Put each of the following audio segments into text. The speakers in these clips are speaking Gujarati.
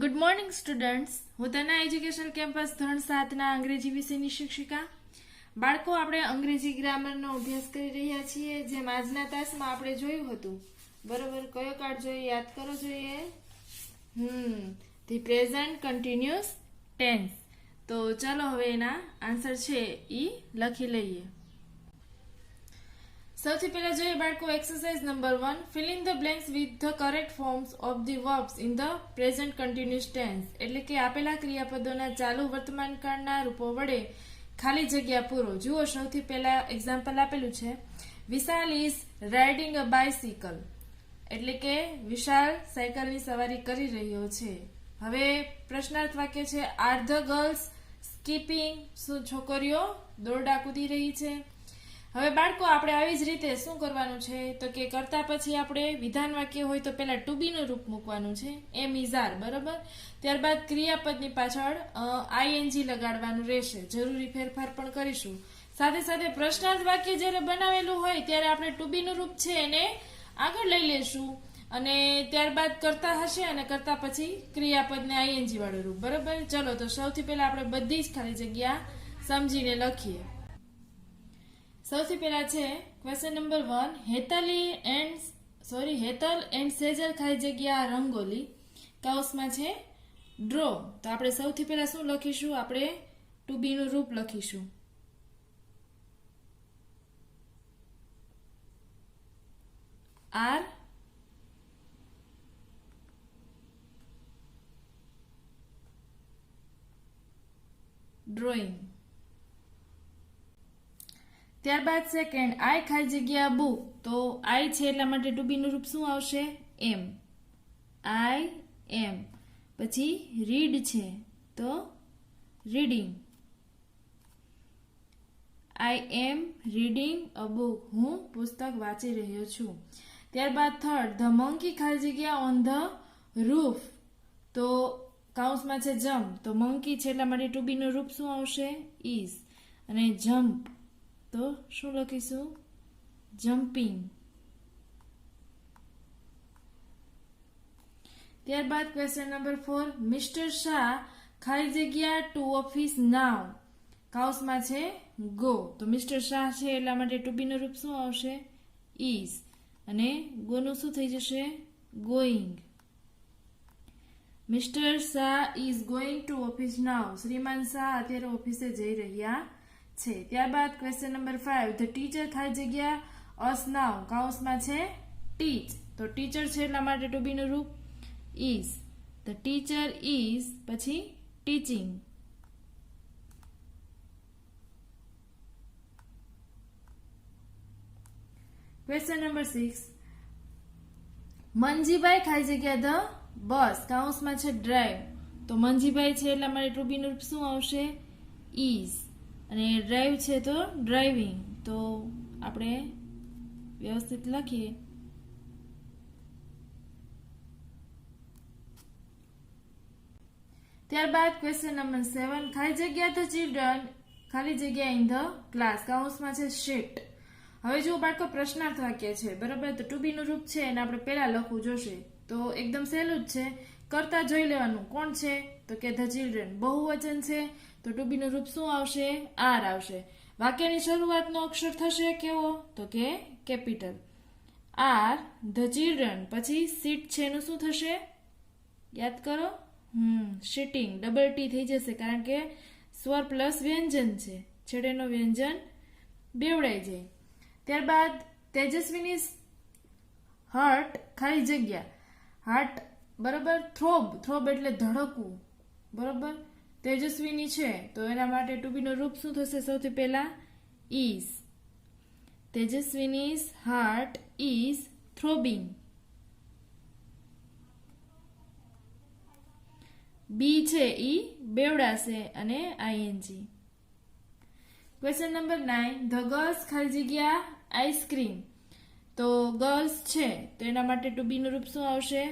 Good morning students. હું તના એજ્યુકેશન કેમ્પસ ધોરણ 7ના અંગ્રેજી વિષયની શિક્ષિકા. બાળકો, આપણે અંગ્રેજી ગ્રામરનો અભ્યાસ કરી રહ્યા છીએ. જેમ આજના તાસમાં આપણે જોયું હતું, બરોબર? કયો કાર્ડ જોઈએ? યાદ કરો જોઈએ. The present continuous tense. તો ચાલો હવે એના આન્સર છે ઈ લખી લઈએ. સૌથી પહેલા જોઈએ બાળકો exercise number 1. Fill in the blanks with the correct forms of the verbs in the present continuous tense. એટલે કે આપેલા ક્રિયાપદોના ચાલુ વર્તમાન કાળના રૂપો વડે ખાલી જગ્યા પૂરો. જુઓ, સૌથી પહેલા એક્ઝામ્પલ આપેલું છે, વિશાલ ઇઝ રાઇડિંગ અ બાયસિકલ. એટલે કે વિશાલ સાયકલની સવારી કરી રહ્યો છે. હવે પ્રશ્નાર્થ વાક્ય છે, આર ધ ગર્લ્સ સ્કીપિંગ. શું છોકરીઓ દોરડા કૂદી રહી છે? હવે બાળકો, આપણે આવી જ રીતે શું કરવાનું છે તો કે કરતા પછી આપણે વિધાન વાક્ય હોય તો પહેલા ટુ બી નું રૂપ મૂકવાનું છે, એમ ઇઝ આર, બરોબર. ત્યારબાદ ક્રિયાપદની પાછળ આઈએનજી લગાડવાનું રહેશે. જરૂરી ફેરફાર પણ કરીશું. સાથે સાથે પ્રશ્નાર્થ વાક્ય જ્યારે બનાવેલું હોય ત્યારે આપણે ટુ બી નું રૂપ છે એને આગળ લઈ લેશું અને ત્યારબાદ કરતા હશે અને કરતા પછી ક્રિયાપદને આઈએનજી વાળું રૂપ, બરોબર. ચલો, તો સૌથી પહેલા આપણે બધી જ ખાલી જગ્યા સમજીને લખીએ. સૌથી પહેલા છે question number 1. Hetal and Sejal ખાલી જગ્યા રંગોલી કૌંસમાં છે ડ્રો. તો આપણે સૌથી પહેલા શું લખીશું? આપણે ટુ બી નું રૂપ લખીશું. Are drawing. ત્યારબાદ સેકન્ડ, આઈ ખાલી જગ્યા બુક. તો આઈ છે એટલા માટે ટુ બી નું રૂપ શું આવશે? એમ. આઈ એમ. પછી રીડ છે તો reading. I am reading a book. હું પુસ્તક વાંચી રહ્યો છું. ત્યારબાદ થર્ડ, ધ મંકી ખાલી જગ્યા ઓન ધ રૂફ. તો કૌંસમાં છે જમ્પ. તો મંકી છે એટલા માટે ટુ બી નું રૂપ શું આવશે? ઇઝ. અને જમ્પ તો શું લખીશું? જમ્પિંગ. ત્યારબાદ ક્વેશ્ચન નંબર 4. મિસ્ટર શાહ ખાલી જગ્યા ટુ ઓફિસ નાવ. કૌંસમાં છે ગો. તો મિસ્ટર શાહ છે એટલા માટે ટુ બી નું રૂપ શું આવશે? ઇઝ. અને ગો નું શું થઈ જશે? Going. Mister Shah is going to office now. શ્રીમાન શાહ અત્યારે ઓફિસે જઈ રહ્યા છે. ત્યારબાદ ક્વેશ્ચન નંબર 5. ધ ટીચર ખાલી જગ્યા અસ નાવ. કૌંસમાં છે ટીચ. તો ટીચર છે એટલા માટે ટુ બી નું રૂપ ઇઝ. ધ ટીચર ઇઝ પછી ટીચિંગ. Question number 6. મંજીભાઈ ખાલી જગ્યા ધ બસ. કૌંસમાં છે ડ્રાઈવ. તો મંજીભાઈ છે એટલા માટે ટુ બી નું રૂપ શું આવશે? ઇઝ. અને ડ્રાઈવ છે તો ડ્રાઇવિંગ. તો આપણે વ્યવસ્થિત લખીએ. ત્યારબાદ ક્વેશ્ચન નંબર 7. ખાલી જગ્યા ધ ચિલ્ડ્રન ખાલી જગ્યા ઇન ધ ક્લાસ. કૌંસમાં છે શિફ્ટ. હવે જો બાળકો પ્રશ્નાર્થ વાક્ય છે, બરાબર. તો ટુ બી નું રૂપ છે એને આપણે પહેલા લખવું જોશે. તો એકદમ સહેલું જ છે. કરતા જોઈ લેવાનું કોણ છે તો કે ધ ચિલ્ડ્રન. બહુવચન છે તો ટુ બી નું રૂપ શું આવશે? આર આવશે. વાક્યની શરૂઆતનો અક્ષર થશે કેવો તો કે કેપિટલ. Are the children. પછી સીટ છે એનું શું થશે? યાદ કરો. સીટિંગ. ડબલ ટી થઈ જશે કારણ કે સ્વર પ્લસ વ્યંજન છે. છેડેનો વ્યંજન બેવડાઈ જાય. ત્યારબાદ તેજસ્વીની હાર્ટ ખાલી જગ્યા હાર્ટ, બરાબર. થ્રોબ એટલે ધડકવું, બરાબર. તેજસ્વીની છે તો એના માટે ટુ બી નું રૂપ શું થશે? સૌથી પહેલા is. Tejaswini's heart is throbbing. B છે ઈ બેવડાશે અને ING. Question number 9. The girls ખાલી જગ્યા આઈસ્ક્રીમ. તો ગર્લ્સ છે તો એના માટે ટુ બી નું રૂપ શું આવશે?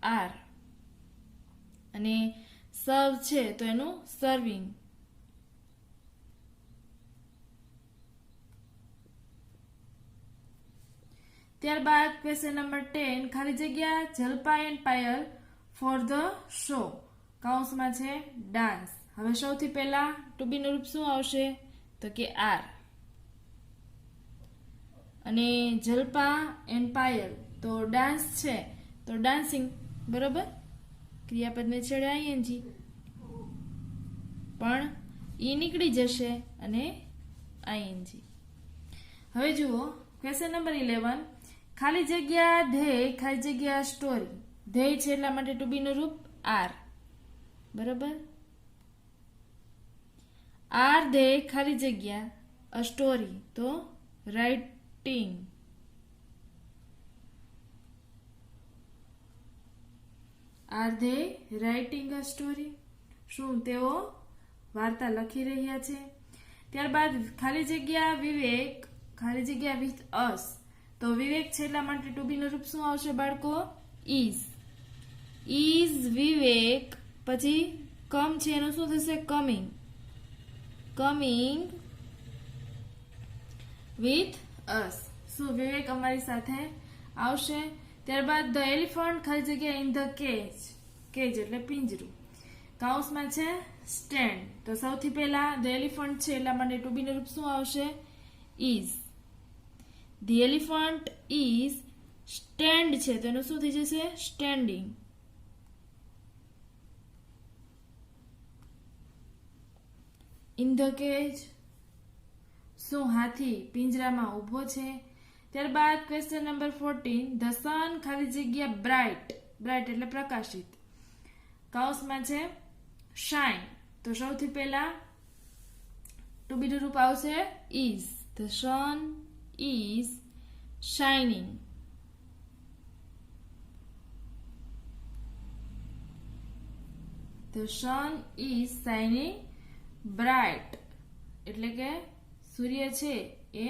આર. અને સર્વ છે તો એનું સર્વિંગ. ત્યારબાદ ક્વેશ્ચન નંબર 10. ખાલી જગ્યા Jalpa and Payal for the show. કૌંસમાં છે ડાન્સ. હવે સૌથી પહેલા ટુ બી નું રૂપ શું આવશે તો કે આર. અને જલ્પા એન્ડ પાયલ તો ડાન્સ છે તો ડાન્સિંગ, બરોબર. ક્રિયાપદને છેડે આઈએનજી પણ ઈ નીકળી જશે અને આઈએનજી. હવે જુઓ ક્વેશ્ચન નંબર 11, ખાલી જગ્યા ધ્યેય ખાલી જગ્યા સ્ટોરી. ધ્યેય છે એટલા માટે ટુ બી નું રૂપ આર, બરોબર. આર ધ્યેય ખાલી જગ્યા અ સ્ટોરી તો રાઇટિંગ. આર ધ્યેય રાઇટિંગ અ સ્ટોરી. શું તેઓ વાર્તા લખી રહ્યા છે? ત્યારબાદ ખાલી જગ્યા વિવેક ખાલી જગ્યા વિથ અસ તો વિવેક છે એટલા માટે ટુ બી નું રૂપ શું આવશે બાળકો? ઇઝ. ઇઝ વિવેક પછી કમ છે એનું શું થશે? કમિંગ. Coming with us. શું વિવેક અમારી સાથે આવશે? ત્યારબાદ ધ એલિફન્ટ ખાલી જગ્યા ઇન ધ કેજ. કેજ એટલે પિંજરું. કૌંસમાં છે સ્ટેન્ડ તો સૌથી પહેલા ધ એલિફન્ટ છે એટલા માટે ટુ બી નું રૂપ શું આવશે? Is. The elephant is stand છે તો એનું શું થઈ જશે? સ્ટેન્ડિંગ. ઇન ધ કેજ શું હાથી પિંજરામાં ઊભો છે? ત્યારબાદ ક્વેશ્ચન નંબર 14, ધ સન ખાલી જગ્યા બ્રાઇટ. બ્રાઇટ એટલે પ્રકાશિત. કૌંસમાં છે શાઇન તો સૌથી પહેલા ટુ બી નું રૂપ આવશે is. The sun is shining. The sun is shining bright એટલે કે સૂર્ય છે એ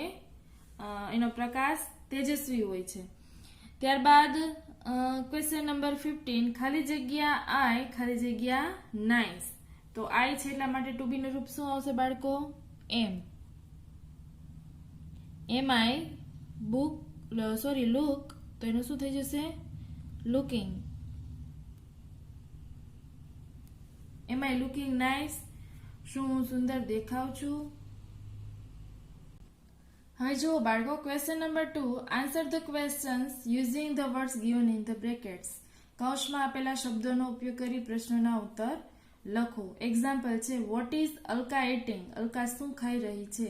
એનો પ્રકાશ તેજસ્વી હોય છે. ત્યારબાદ ક્વેશ્ચન નંબર 15, ખાલી જગ્યા આઈ ખાલી જગ્યા નાઇસ તો આઈ છે એટલા માટે ટુ બી નું રૂપ શું આવશે બાળકો? એમ. એમ આઈ લુક તો એનું શું થઈ જશે? લુકિંગ. એમ આઈ લુકિંગ નાઇસ શું હું સુંદર દેખાવ છું? હવે જુઓ બાળકો question number 2, answer the questions using the words given in the brackets. કૌંસમાં આપેલા શબ્દોનો ઉપયોગ કરી પ્રશ્નના ઉત્તર લખો. એક્ઝામ્પલ છે what is Alka eating. Alka શું ખાઈ રહી છે?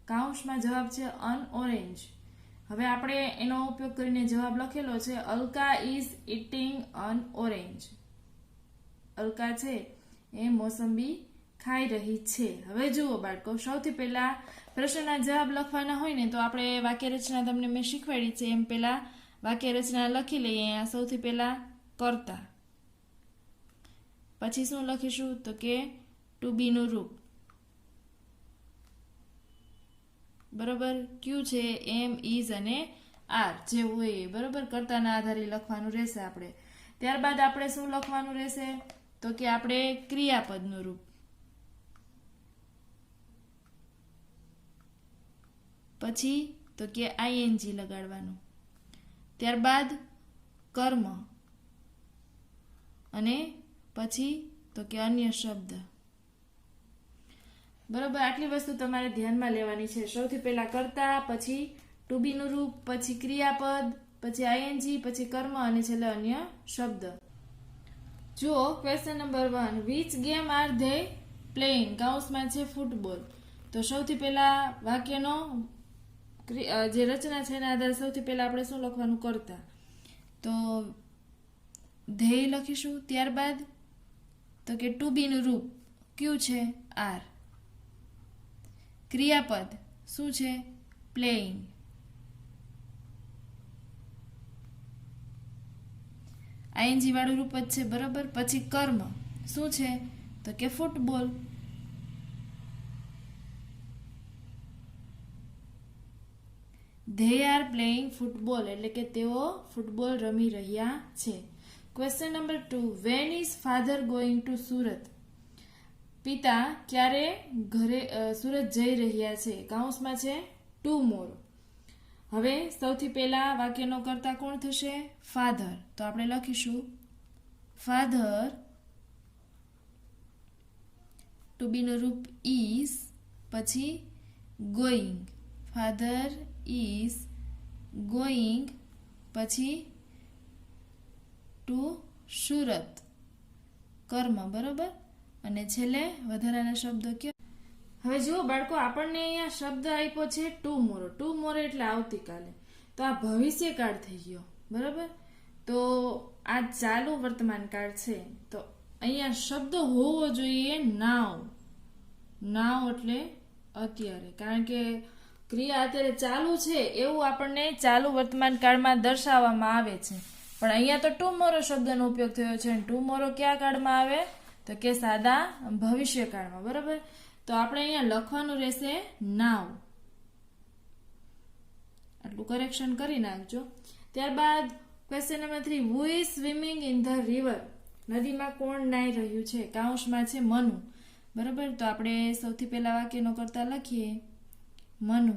કૌંસમાં જવાબ છે અન ઓરેન્જ. હવે આપણે એનો ઉપયોગ કરીને જવાબ લખેલો છે Alka is eating an orange. Alka છે એ મોસંબી ખાઈ રહી છે. હવે જુઓ બાળકો સૌથી પહેલા પ્રશ્નના જવાબ લખવાના હોય ને તો આપણે વાક્ય રચના તમને મેં શીખવાડી છે એમ પહેલા વાક્ય રચના લખી લઈએ. અહીંયા સૌથી પહેલા કર્તા, પછી શું લખીશું તો કે ટુ બી નું રૂપ, બરોબર. ક્યુ છે એમ ઇઝ અને આર જે હોય એ, બરોબર. કર્તાના આધારે લખવાનું રહેશે આપણે. ત્યારબાદ આપણે શું લખવાનું રહેશે તો કે આપણે ક્રિયાપદનું રૂપ, પછી તો કે આઈએનજી લગાડવાનું. ત્યારબાદ કર્મ અને પછી તો કે અન્ય શબ્દ, બરોબર. આટલી વસ્તુ તમારે ધ્યાનમાં લેવાની છે. સૌથી પહેલા કર્તા, પછી ટુ બી નું રૂપ, પછી ક્રિયાપદ, પછી આઈએનજી, પછી કર્મ અને છેલ્લે અન્ય શબ્દ. જુઓ question number 1, which game R they playing. કૌંસમાં છે ફૂટબોલ તો સૌથી પહેલા વાક્યનો જે રચના છે એના આધારે સૌથી પહેલા આપણે શું લખવાનું? કર્તા તો ધ્યેય લખીશું. ત્યારબાદ તો કે ટુ બી નું રૂપ ક્યુ છે? આર. ક્રિયાપદ શું છે? પ્લેઇંગ. આઈએનજી વાળું રૂપ જ છે, બરોબર. પછી કર્મ શું છે તો કે football. They are playing football એટલે કે તેઓ ફૂટબોલ રમી રહ્યા છે. Question number 2, when is father going to Surat. પિતા ક્યારે સુરત જઈ રહ્યા છે? કૌંસમાં છે ટુમોરો. હવે સૌથી પહેલા વાક્યનો કર્તા કોણ થશે? ફાધર. તો આપણે લખીશું ફાધર ટુ બીનું રૂપ ઇઝ, પછી ગોઈંગ, ફાધર ઇઝ ગોઈંગ, પછી ટુ સુરત, કર્મ, બરોબર. અને છેલ્લે વધારાના શબ્દો કયો? હવે જુઓ બાળકો, આપણને અહીંયા શબ્દ આપ્યો છે ટુમોરો. ટુમોરો એટલે આવતીકાલે. તો આ ભવિષ્યકાળ થઈ ગયો, બરોબર. તો આ ચાલુ વર્તમાન કાળ છે. તો અહીંયા શબ્દ હોવો જોઈએ નાવ. નાવ એટલે અત્યારે, કારણ કે ક્રિયા અત્યારે ચાલુ છે એવું આપણને ચાલુ વર્તમાન કાળમાં દર્શાવવામાં આવે છે. પણ અહીંયા તો ટુમોરો શબ્દનો ઉપયોગ થયો છે. ટુમોરો કયા કાળમાં આવે? તો કે સાદા ભવિષ્યકાળમાં, બરોબર. તો આપણે અહીંયા લખવાનું રહેશે નાવ. આટલું કરેક્શન કરી નાખજો. ત્યારબાદ question number 3, who is swimming in the river? નદીમાં કોણ નાઈ રહ્યું છે? કાઉન્સમાં છે મનુ, બરોબર. તો આપણે સૌથી પહેલા વાક્યનો કરતા લખીએ મનુ,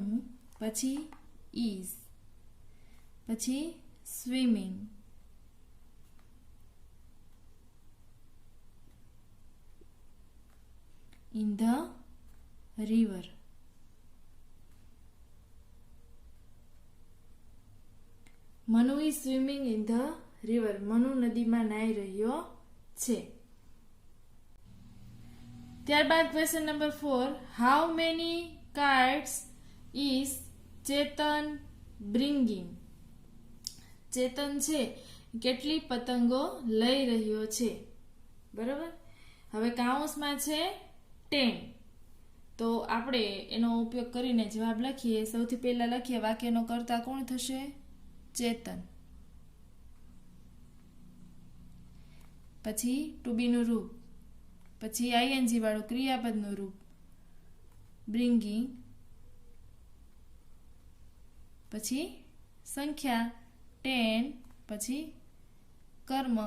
પછી ઇઝ, પછી swimming, in the river. Manu is swimming in the river. Manu નદીમાં નાઈ રહ્યો છે. ત્યારબાદ question number 4, how many kites is Chetan bringing? ચેતન છે કેટલી પતંગો લઈ રહ્યો છે, બરાબર. હવે કાઉન્સમાં છે 10. તો આપણે એનો ઉપયોગ કરીને જવાબ લખીએ. સૌથી પહેલા લખીએ વાક્યનો કર્તા કોણ થશે? ચેતન. પછી ટુ બીનું રૂપ, પછી આઈએનજી વાળું ક્રિયાપદનું રૂપ બ્રિંગિંગ, પછી સંખ્યા 10, પછી કર્મ.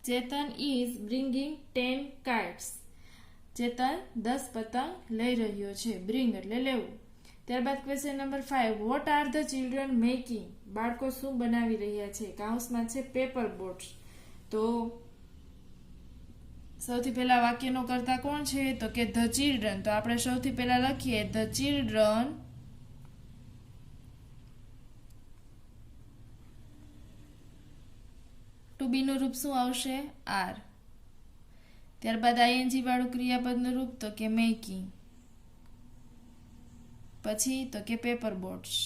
ચેતન ઇઝ બ્રિંગિંગ 10 kites. ચેતન 10 પતંગ લઈ રહ્યો છે. બ્રિંગ એટલે લેવું. ત્યારબાદ question number 5, what are the children making? બાળકો શું બનાવી રહ્યા છે? કાઉન્સમાં છે પેપર બોટ્સ. તો સૌથી પહેલા વાક્યનો કર્તા કોણ છે? તો કે ધ ચિલ્ડ્રન. તો આપણે સૌથી પહેલા લખીએ ધ ચિલ્ડ્રન ટુ બીનું રૂપ શું આવશે? આર. ત્યારબાદ આઈએનજી વાળું ક્રિયાપદનું રૂપ તો કે મેકિંગ, પછી તો કે paper boats.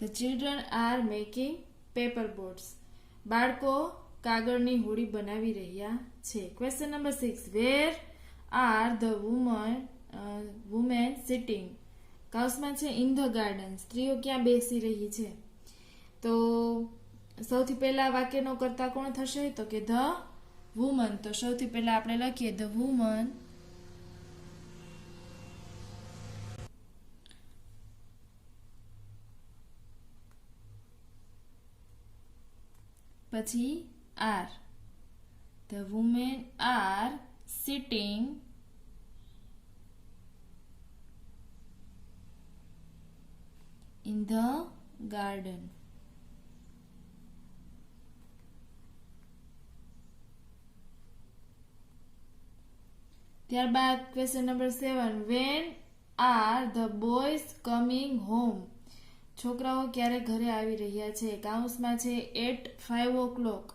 The children are making paper boats. બાળકો કાગળની હોડી બનાવી રહ્યા છે. Question number 6, where are the women sitting? કાઉન્સમાં છે ઇન ધ ગાર્ડન. સ્ત્રીઓ ક્યાં બેસી રહી છે? તો સૌથી પહેલા વાક્યનો કર્તા કોણ થશે? તો કે ધ વુમન. તો સૌથી પહેલા આપણે લખીએ ધ વુમન, પછી are. The women are sitting in the garden. ત્યારબાદ question number 7, when are the boys coming home? છોકરાઓ ક્યારે ઘરે આવી રહ્યા છે? કાઉન્સમાં છે at 5 o'clock.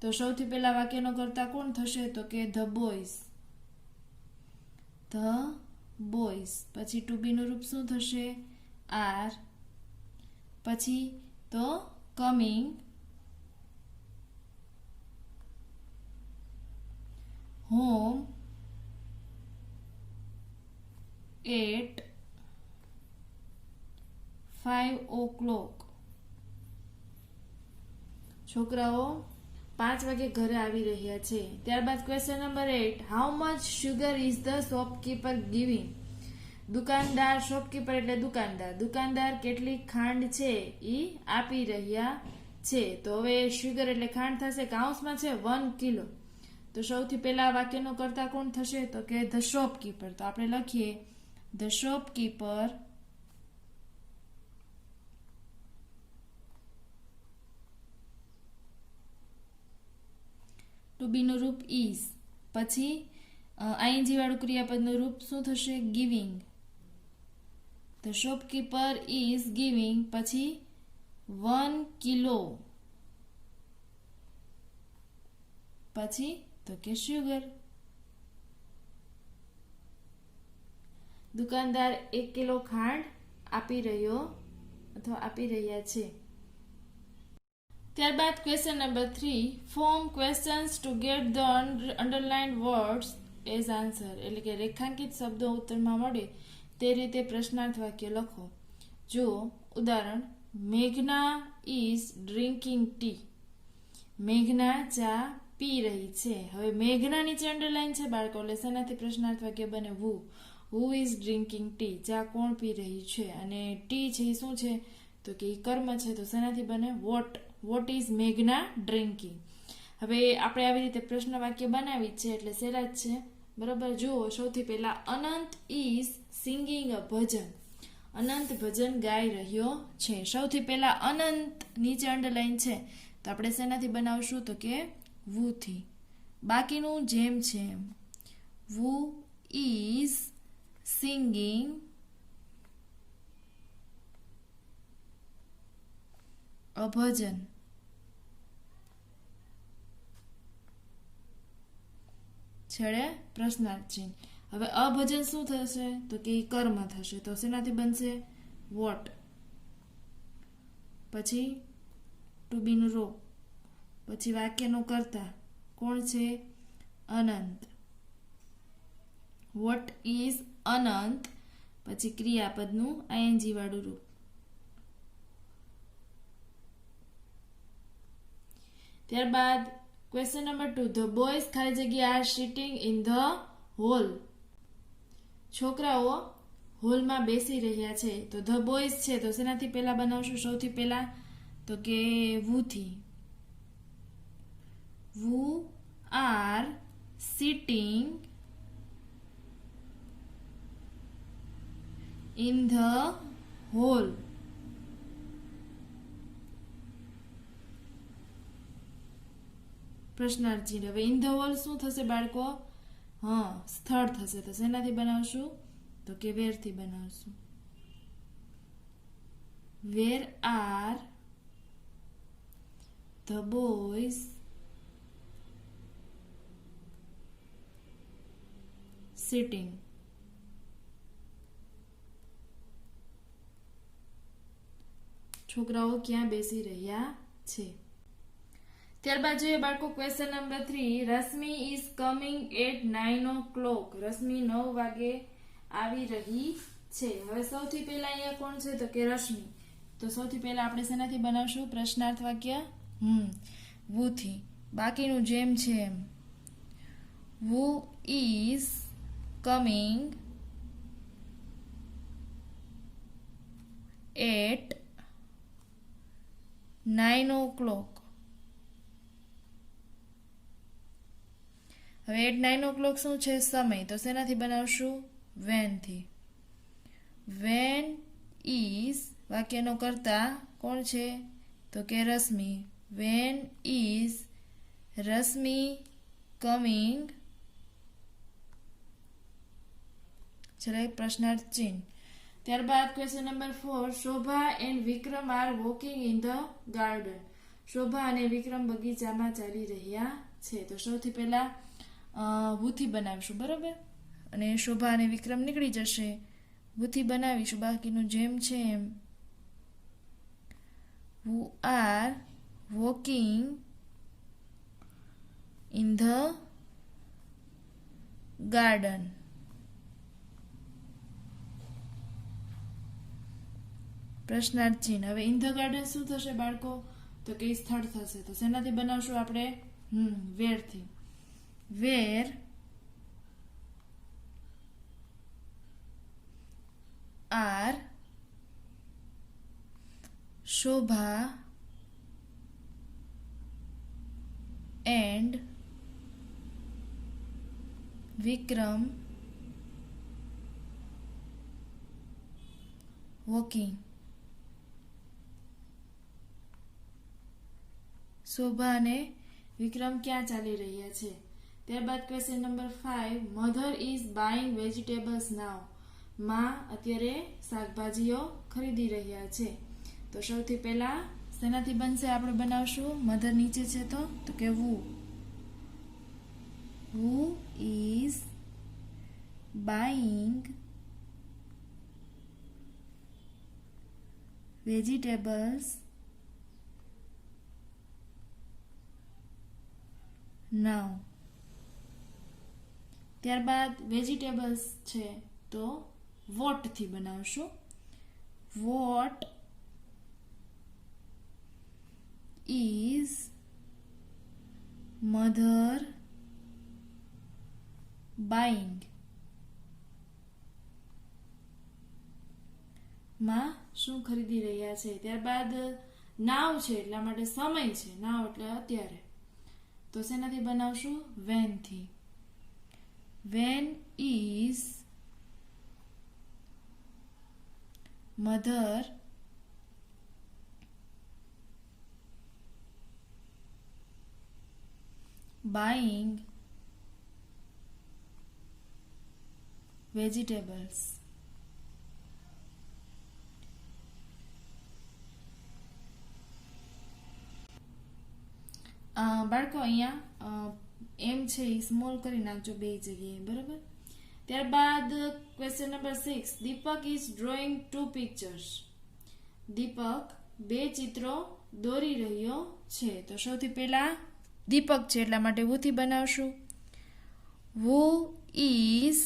તો સૌથી પહેલા વાક્યનો કર્તા કોણ થશે? તો કે ધ બોયઝ. The boys. પછી ટુ બીનું રૂપ શું થશે? આર. પછી તો કમિંગ, હોમ એટ 5 o'clock. છોકરાઓ 5 વાગે ઘરે આવી રહ્યા છે. ત્યારબાદ question number 8, how much sugar is the shopkeeper giving? દુકાનદાર, શોપકીપર એટલે દુકાનદાર. દુકાનદાર કેટલી ખાંડ છે ઈ આપી રહ્યા છે. તો હવે શુગર એટલે ખાંડ થશે. કાઉન્સમાં છે 1 કિલો. તો સૌથી પહેલા વાક્યનો કર્તા કોણ થશે? તો કે ધ શોપકીપર. તો આપણે લખીએ ધ શોપકીપર બી નું રૂપ ઇઝ, પછી આઈએનજી વાળું ક્રિયાપદનું રૂપ શું થશે? Giving. The shopkeeper is giving, પછી 1 કિલો, પછી તો કે શુગર. દુકાનદાર 1 કિલો ખાંડ આપી રહ્યો અથવા આપી રહ્યા છે. ત્યારબાદ question number 3, form questions to get the underlined words as answer, એટલે કે રેખાંકિત શબ્દો ઉત્તરમાં મળે તે રીતે પ્રશ્નાર્થ વાક્ય લખો. જુઓ ઉદાહરણ, મેઘના ઇઝ ડ્રિંકિંગ ટી. મેઘના ચા પી રહી છે. હવે મેઘના નીચે અંડરલાઈન છે બાળકો, એટલે શેનાથી પ્રશ્નાર્થ વાક્ય બને? Who is drinking T. ચા કોણ પી રહી છે? અને ટી છે એ શું છે? તો કે એ કર્મ છે, તો શેનાથી બને? વોટ ઇઝ મેઘના ડ્રિંકિંગ. હવે આપણે આવી રીતે પ્રશ્ન વાક્ય બનાવી છે એટલે સહેલા જ છે, બરાબર. જુઓ, સૌથી પહેલા અનંત ઇઝ સિંગિંગ અ ભજન. અનંત ભજન ગાઈ રહ્યો છે. સૌથી પહેલા અનંત નીચે અંડરલાઈન છે, તો આપણે શેનાથી બનાવશું? તો કે વુથી. બાકીનું જેમ છે એમ. વુ ઇઝ સિંગિંગ અ ભજન. છેડે પ્રશ્નાર્થ ચિહ્ન. હવે અભજન શું થશે? તો કે કર્મ થશે, તો શેનાથી બનશે? વોટ. પછી ટુ બી નું રૂપ, પછી વાક્યનો કર્તા કોણ છે? અનંત. વોટ ઇઝ અનંત, પછી ક્રિયાપદનું આઈએનજી વાળું રૂપ. ત્યારબાદ ક્વેશ્ચન નંબર 2, ધ બોયઝ ખાલી જગ્યા are sitting in the hall. છોકરાઓ હોલમાં બેસી રહ્યા છે. તો ધ બોયઝ છે, તો શેનાથી પહેલા બનાવશું? સૌથી પહેલા તો કે વુથી. Who are sitting in the hall. પ્રશ્નાર્થ ચિહ્ન. હવે ઇન ધ હોલ શું થશે બાળકો? સ્થળ થશે, તો શેનાથી બનાવશું? તો કે વેર થી બનાવશું. Where are the boys sitting. છોકરાઓ ક્યાં બેસી રહ્યા છે? ત્યારબાદ જોઈએ બાળકો question number 3, Rashmi is coming at 9 o'clock. Rashmi 9 વાગે આવી રહી છે. હવે સૌથી પહેલા અહીંયા કોણ છે? તો કે રશ્મિ. તો સૌથી પહેલા આપણે શેનાથી બનાવશું પ્રશ્નાર્થ વાક્ય? વુથી. બાકીનું જેમ છે એમ. Who is coming at 9 o'clock. હવે એટ 9 o'clock શું છે? સમય. તો શેનાથી બનાવશું? વેન થી. વેન ઇઝ વાક્યનો કર્તા કોણ છે? તો કે Rashmi. When is Rashmi coming, ચલો પ્રશ્નાર્થ ચિહ્ન. ત્યારબાદ question number 4, Shobha and Vikram are walking in the garden. Shobha અને વિક્રમ બગીચામાં ચાલી રહ્યા છે. તો સૌથી પહેલા વુથી બનાવીશું, બરાબર. અને શોભા અને વિક્રમ નીકળી જશે. વુથી બનાવીશું, બાકીનું જેમ છે એમ. who are walking in the garden. પ્રશ્નાર્થ ચિહ્ન. હવે ઇન ધ ગાર્ડન શું થશે બાળકો? તો કે સ્થળ થશે. તો શેનાથી બનાવશું આપણે? વેર થી. Where are Shobha and Vikram walking. Shobha અને વિક્રમ ક્યાં ચાલી રહ્યા છે. ત્યારબાદ question number 5, mother is buying vegetables now. માં અત્યારે શાકભાજીઓ ખરીદી રહ્યા છે. તો સૌથી પહેલા શેનાથી બનશે? આપણે બનાવશું મધર નીચે છે તો કે who is buying vegetables now. ત્યારબાદ વેજીટેબલ્સ છે તો વોટ થી બનાવશું. What is mother buying. માં શું ખરીદી રહ્યા છે. ત્યારબાદ નાવ છે એટલા માટે સમય છે, નાવ એટલે અત્યારે. તો શેનાથી બનાવશું? when થી. when is mother buying vegetables. બાળકો અહીંયા એમ છે એ સ્મોલ કરી નાખજો બે જગ્યાએ, બરાબર. ત્યારબાદ question number 6, Deepak is drawing 2 pictures. Deepak 2 ચિત્રો દોરી રહ્યો છે. તો સૌથી પહેલા દીપક છે એટલા માટે who થી બનાવશું. who is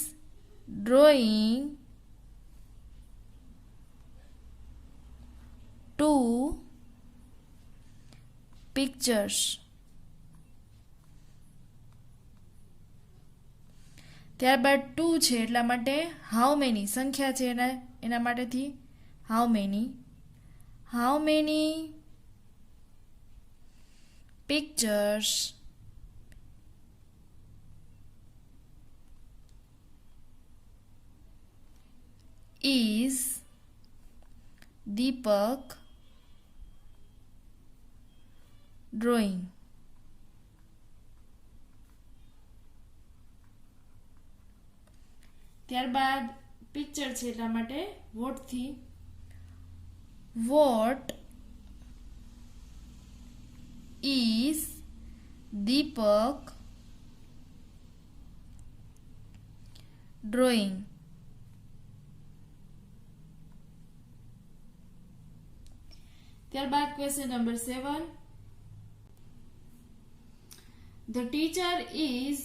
drawing 2 pictures. ત્યારબાદ 2 છે એટલા માટે હાઉ મેની સંખ્યા છે એના માટેથી how many pictures is Deepak drawing. ત્યારબાદ પિક્ચર છે એટલા માટે વોટ થી. What is Deepak drawing. ત્યારબાદ question number 7, the teacher is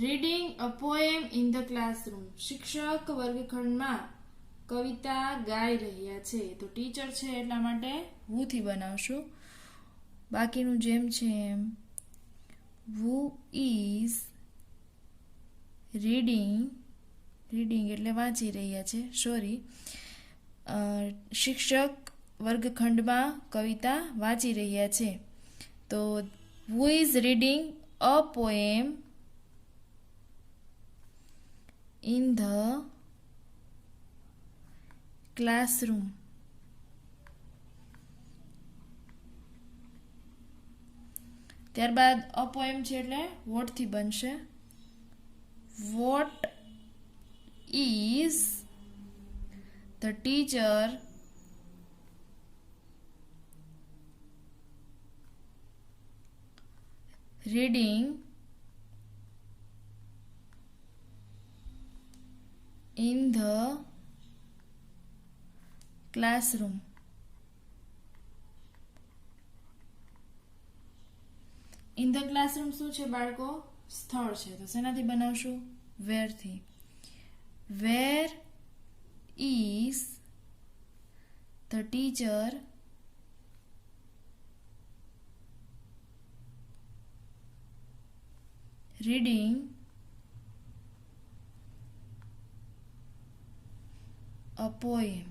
reading a poem in the classroom. શિક્ષક વર્ગખંડમાં કવિતા ગાઈ રહ્યા છે. તો ટીચર છે એટલા માટે who થી બનાવશું. બાકીનું જેમ છે એમ who is reading એટલે વાંચી રહ્યા છે, સોરી. શિક્ષક વર્ગખંડમાં કવિતા વાંચી રહ્યા છે. તો who is reading a poem in the classroom. ત્યારબાદ અ પોએમ છે એટલે વોટ થી બનશે. What is the teacher reading in the classroom. In the classroom શું છે બાળકો? સ્થળ છે. તો શેનાથી બનાવશું? where થી. where is the teacher reading a poem.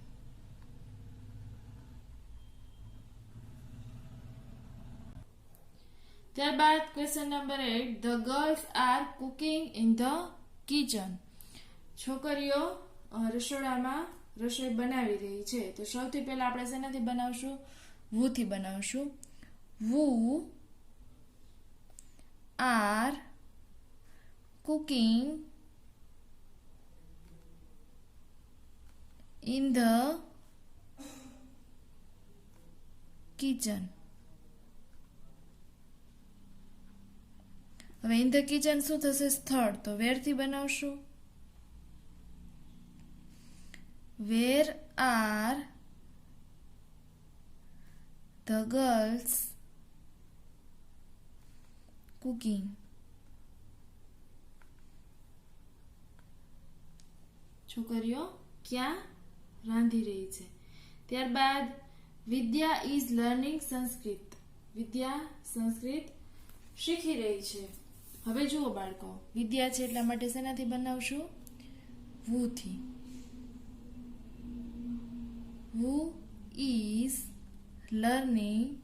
ત્યારબાદ question number 8, the girls are cooking in the kitchen. છોકરીઓ રસોડામાં રસોઈ બનાવી રહી છે. તો સૌથી પહેલા આપણે શેનાથી બનાવશું? who થી બનાવશું. who are cooking in the kitchen. હવે ઇન ધ કિચન શું થશે? સ્થળ. તો વેર થી બનાવશું. Where are the girls cooking. છોકરીઓ ક્યાં રાંધી રહી છે. ત્યારબાદ વિદ્યા ઇઝ લર્નિંગ સંસ્કૃત. વિદ્યા સંસ્કૃત શીખી રહી છે. હવે જુઓ બાળકો, વિદ્યા છે એટલા માટે શેનાથી બનાવશું? વુ થી. Who is learning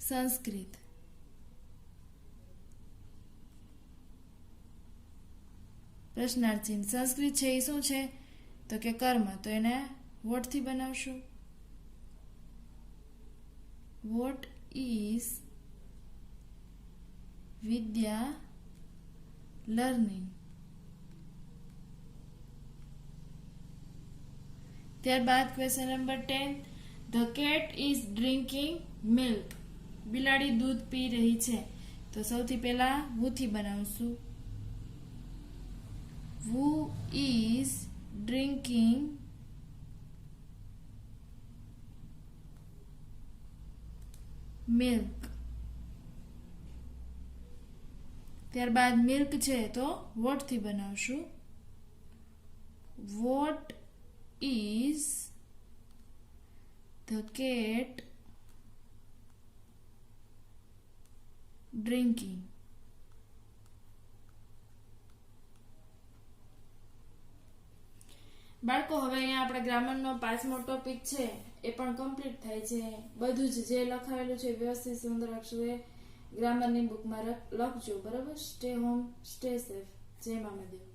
Sanskrit. પ્રશ્નાર્થ ચિહ્ન. સંસ્કૃત છે એ શું છે? તો કે કર્મ. તો એને વોટ થી બનાવશું. What is Vidya learning. ત્યારબાદ question number 10. The cat is drinking milk. બિલાડી દૂધ પી રહી છે. તો સૌથી પહેલા વુ થી બનાવશું. Who is drinking milk. ત્યારબાદ મિલ્ક છે તો વોટ થી બનાવશું. What is the cat drinking. બાળકો, હવે અહીંયા આપણે ગ્રામરનો 5મો ટોપિક છે એ પણ કમ્પ્લીટ થાય છે. બધું જ જે લખાવેલું છે વ્યવસ્થિત સુંદર અક્ષરે ગ્રામરની બુકમાં લખજો. બરાબર? Stay home, stay safe. જય મા મહાદેવ.